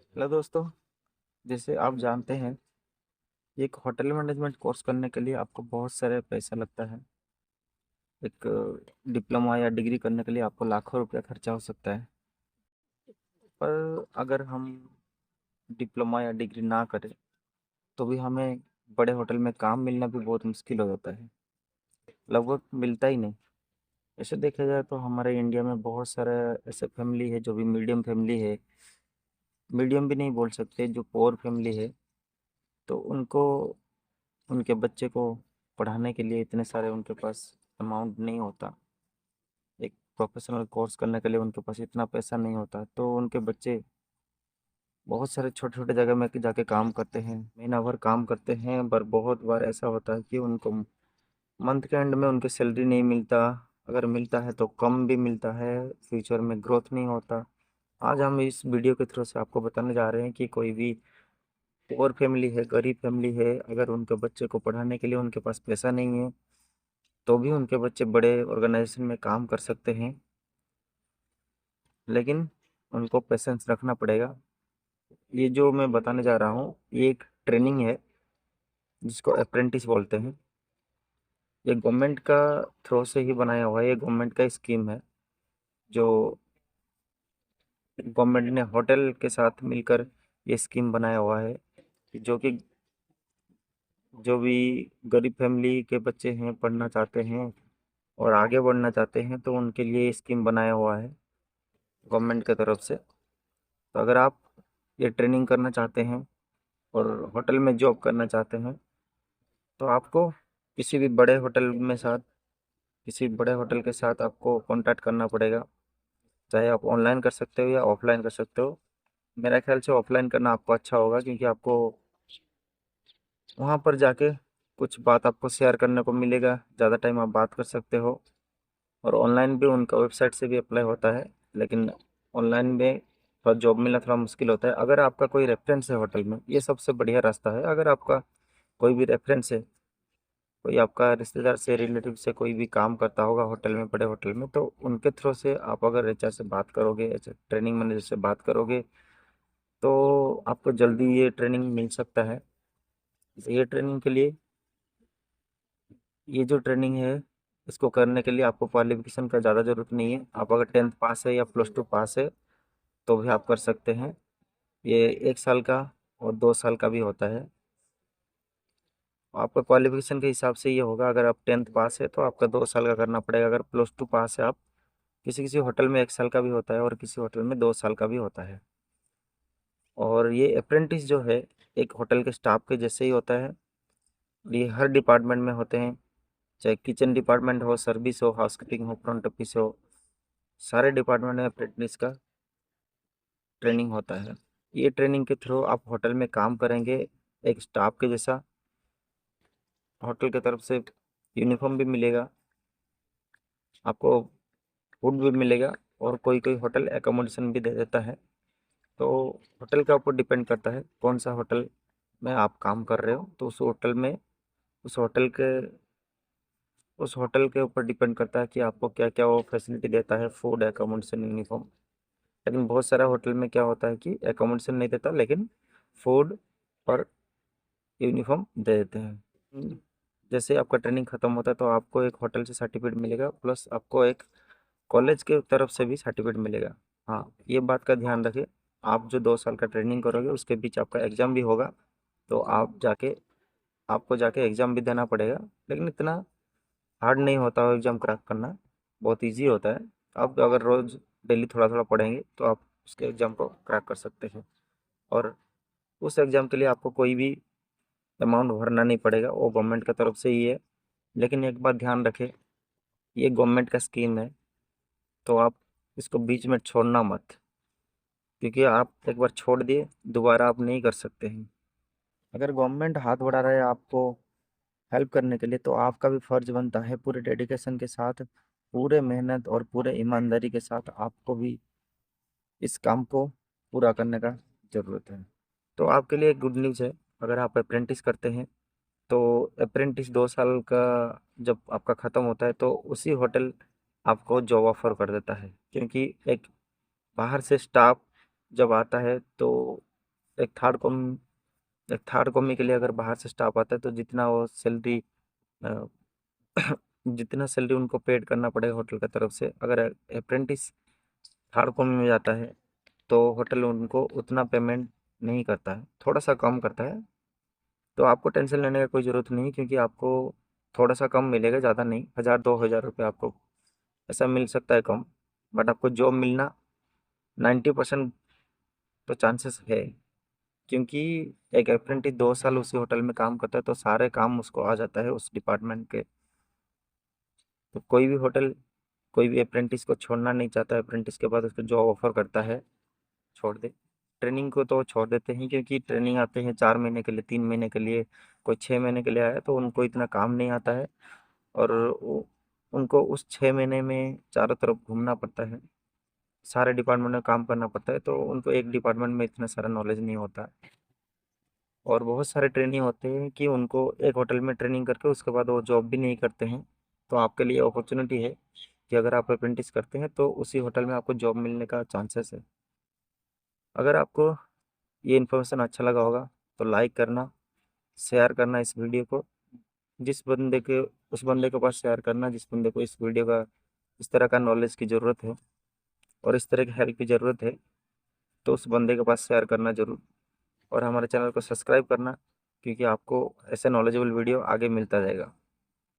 Hello दोस्तों। जैसे आप जानते हैं, एक होटल मैनेजमेंट कोर्स करने के लिए आपको बहुत सारे पैसा लगता है। एक डिप्लोमा या डिग्री करने के लिए आपको लाखों रुपया खर्चा हो सकता है। पर अगर हम डिप्लोमा या डिग्री ना करें तो भी हमें बड़े होटल में काम मिलना भी बहुत मुश्किल हो जाता है, लगभग मिलता ही नहीं। ऐसे देखा जाए तो हमारे इंडिया में बहुत सारे ऐसे फैमिली है जो भी मीडियम फैमिली है, मीडियम भी नहीं बोल सकते, जो पोअर फैमिली है। तो उनको उनके बच्चे को पढ़ाने के लिए इतने सारे उनके पास अमाउंट नहीं होता। एक प्रोफेशनल कोर्स करने के लिए उनके पास इतना पैसा नहीं होता, तो उनके बच्चे बहुत सारे छोटे छोटे जगह में जाके काम करते हैं, महीना भर काम करते हैं। पर बहुत बार ऐसा होता है कि उनको मंथ के एंड में उनकी सैलरी नहीं मिलता। अगर मिलता है तो कम भी मिलता है, फ्यूचर में ग्रोथ नहीं होता। आज हम इस वीडियो के थ्रू से आपको बताने जा रहे हैं कि कोई भी पुअर फैमिली है, गरीब फैमिली है, अगर उनके बच्चे को पढ़ाने के लिए उनके पास पैसा नहीं है तो भी उनके बच्चे बड़े ऑर्गेनाइजेशन में काम कर सकते हैं। लेकिन उनको पेशेंस रखना पड़ेगा। ये जो मैं बताने जा रहा हूँ ये एक ट्रेनिंग है जिसको अप्रेंटिस बोलते हैं। ये गवर्नमेंट का थ्रो से ही बनाया हुआ है, ये गवर्नमेंट का स्कीम है जो गवर्नमेंट ने होटल के साथ मिलकर ये स्कीम बनाया हुआ है। जो कि जो भी गरीब फैमिली के बच्चे हैं, पढ़ना चाहते हैं और आगे बढ़ना चाहते हैं, तो उनके लिए ये स्कीम बनाया हुआ है गवर्नमेंट की तरफ से। तो अगर आप ये ट्रेनिंग करना चाहते हैं और होटल में जॉब करना चाहते हैं तो आपको किसी भी बड़े होटल में साथ किसी बड़े होटल के साथ आपको कांटेक्ट करना पड़ेगा। चाहे आप ऑनलाइन कर सकते हो या ऑफलाइन कर सकते हो। मेरा ख्याल से ऑफलाइन करना आपको अच्छा होगा, क्योंकि आपको वहाँ पर जाके कुछ बात आपको शेयर करने को मिलेगा, ज़्यादा टाइम आप बात कर सकते हो। और ऑनलाइन भी उनका वेबसाइट से भी अप्लाई होता है, लेकिन ऑनलाइन में थोड़ा जॉब मिलना थोड़ा मुश्किल होता है। अगर आपका कोई रेफरेंस है होटल में, ये सबसे बढ़िया रास्ता है। अगर आपका कोई भी रेफरेंस है, कोई आपका रिश्तेदार से, रिलेटिव से कोई भी काम करता होगा होटल में, बड़े होटल में, तो उनके थ्रू से आप अगर एचआर से बात करोगे, एचआर ट्रेनिंग मैनेजर से बात करोगे, तो आपको जल्दी ये ट्रेनिंग मिल सकता है। ये ट्रेनिंग के लिए, ये जो ट्रेनिंग है, इसको करने के लिए आपको क्वालिफिकेशन का ज़्यादा ज़रूरत नहीं है। आप अगर 10th पास है या +2 पास है तो भी आप कर सकते हैं। ये 1 साल का और 2 साल का भी होता है। आपका क्वालिफिकेशन के हिसाब से ये होगा। अगर आप 10th पास है तो आपका 2 साल का करना पड़ेगा। अगर +2 पास है आप, किसी किसी होटल में 1 साल का भी होता है और किसी होटल में 2 साल का भी होता है। और ये अप्रेंटिस जो है, एक होटल के स्टाफ के जैसे ही होता है। ये हर डिपार्टमेंट में होते हैं, चाहे किचन डिपार्टमेंट हो, सर्विस हो, हाउसकीपिंग हो, फ्रंट ऑफिस हो, सारे डिपार्टमेंट में अप्रेंटिस का ट्रेनिंग होता है। ये ट्रेनिंग के थ्रू आप होटल में काम करेंगे एक स्टाफ के जैसा। होटल की तरफ से यूनिफॉर्म भी मिलेगा आपको, फूड भी मिलेगा, और कोई कोई होटल एकोमोडेशन भी दे देता है। तो होटल के ऊपर डिपेंड करता है कौन सा होटल में आप काम कर रहे हो, तो उस होटल के उस होटल के ऊपर डिपेंड करता है कि आपको क्या क्या वो फैसिलिटी देता है, फूड, एकोमोडेशन, यूनिफॉर्म। लेकिन बहुत सारा होटल में क्या होता है कि एकोमोडेशन नहीं देता, लेकिन फूड और यूनिफॉर्म दे देते हैं। जैसे आपका ट्रेनिंग खत्म होता है तो आपको एक होटल से सर्टिफिकेट मिलेगा, प्लस आपको एक कॉलेज के तरफ से भी सर्टिफिकेट मिलेगा। हाँ, ये बात का ध्यान रखें। आप जो 2 साल का ट्रेनिंग करोगे उसके बीच आपका एग्ज़ाम भी होगा, तो आपको जाके एग्ज़ाम भी देना पड़ेगा। लेकिन इतना हार्ड नहीं होता है एग्ज़ाम क्रैक करना, बहुत इजी होता है। आप अगर रोज़ डेली थोड़ा थोड़ा पढ़ेंगे तो आप उसके एग्ज़ाम को क्रैक कर सकते हैं। और उस एग्ज़ाम के लिए आपको कोई भी अमाउंट भरना नहीं पड़ेगा, वो गवर्नमेंट की तरफ से ही है। लेकिन एक बात ध्यान रखें, ये गवर्नमेंट का स्कीम है, तो आप इसको बीच में छोड़ना मत, क्योंकि आप एक बार छोड़ दिए दोबारा आप नहीं कर सकते हैं। अगर गवर्नमेंट हाथ बढ़ा रहा है आपको हेल्प करने के लिए, तो आपका भी फर्ज बनता है पूरे डेडिकेशन के साथ, पूरे मेहनत और पूरे ईमानदारी के साथ आपको भी इस काम को पूरा करने का ज़रूरत है। तो आपके लिए एक गुड न्यूज़ है। अगर आप अप्रेंटिस करते हैं तो अप्रेंटिस 2 साल का जब आपका ख़त्म होता है तो उसी होटल आपको जॉब ऑफर कर देता है, क्योंकि एक बाहर से स्टाफ जब आता है तो एक थर्ड कॉम एक थर्ड कॉमी के लिए अगर बाहर से स्टाफ आता है तो जितना वो सैलरी जितना सैलरी उनको पेड करना पड़ेगा होटल की तरफ से, अगर अप्रेंटिस थर्ड कॉमी में जाता है तो होटल उनको उतना पेमेंट नहीं करता है, थोड़ा सा कम करता है। तो आपको टेंशन लेने का कोई ज़रूरत नहीं, क्योंकि आपको थोड़ा सा कम मिलेगा, ज़्यादा नहीं, 1000 2000 रुपये आपको ऐसा मिल सकता है कम। बट आपको जॉब मिलना 90% तो चांसेस है, क्योंकि एक अप्रेंटिस 2 साल उसी होटल में काम करता है तो सारे काम उसको आ जाता है उस डिपार्टमेंट के। तो कोई भी होटल कोई भी अप्रेंटिस को छोड़ना नहीं चाहता, अप्रेंटिस के बाद उसको जॉब ऑफर करता है छोड़ दे। ट्रेनिंग को तो छोड़ देते हैं, क्योंकि ट्रेनिंग आते हैं 4 महीने के लिए, 3 महीने के लिए, कोई 6 महीने के लिए आया तो उनको इतना काम नहीं आता है। और उनको उस 6 महीने में चारों तरफ घूमना पड़ता है, सारे डिपार्टमेंट में काम करना पड़ता है, तो उनको एक डिपार्टमेंट में इतना सारा नॉलेज नहीं होता। और बहुत सारे ट्रेनिंग होते हैं कि उनको एक होटल में ट्रेनिंग करके उसके बाद वो जॉब भी नहीं करते हैं। तो आपके लिए अपॉर्चुनिटी है कि अगर आप अप्रेंटिस करते हैं तो उसी होटल में आपको जॉब मिलने का चांसेस है। अगर आपको ये इन्फॉर्मेशन अच्छा लगा होगा तो लाइक करना, शेयर करना इस वीडियो को, जिस बंदे के उस बंदे के पास शेयर करना जिस बंदे को इस वीडियो का इस तरह का नॉलेज की ज़रूरत है और इस तरह की हेल्प की ज़रूरत है, तो उस बंदे के पास शेयर करना ज़रूर। और हमारे चैनल को सब्सक्राइब करना, क्योंकि आपको ऐसे नॉलेजेबल वीडियो आगे मिलता जाएगा।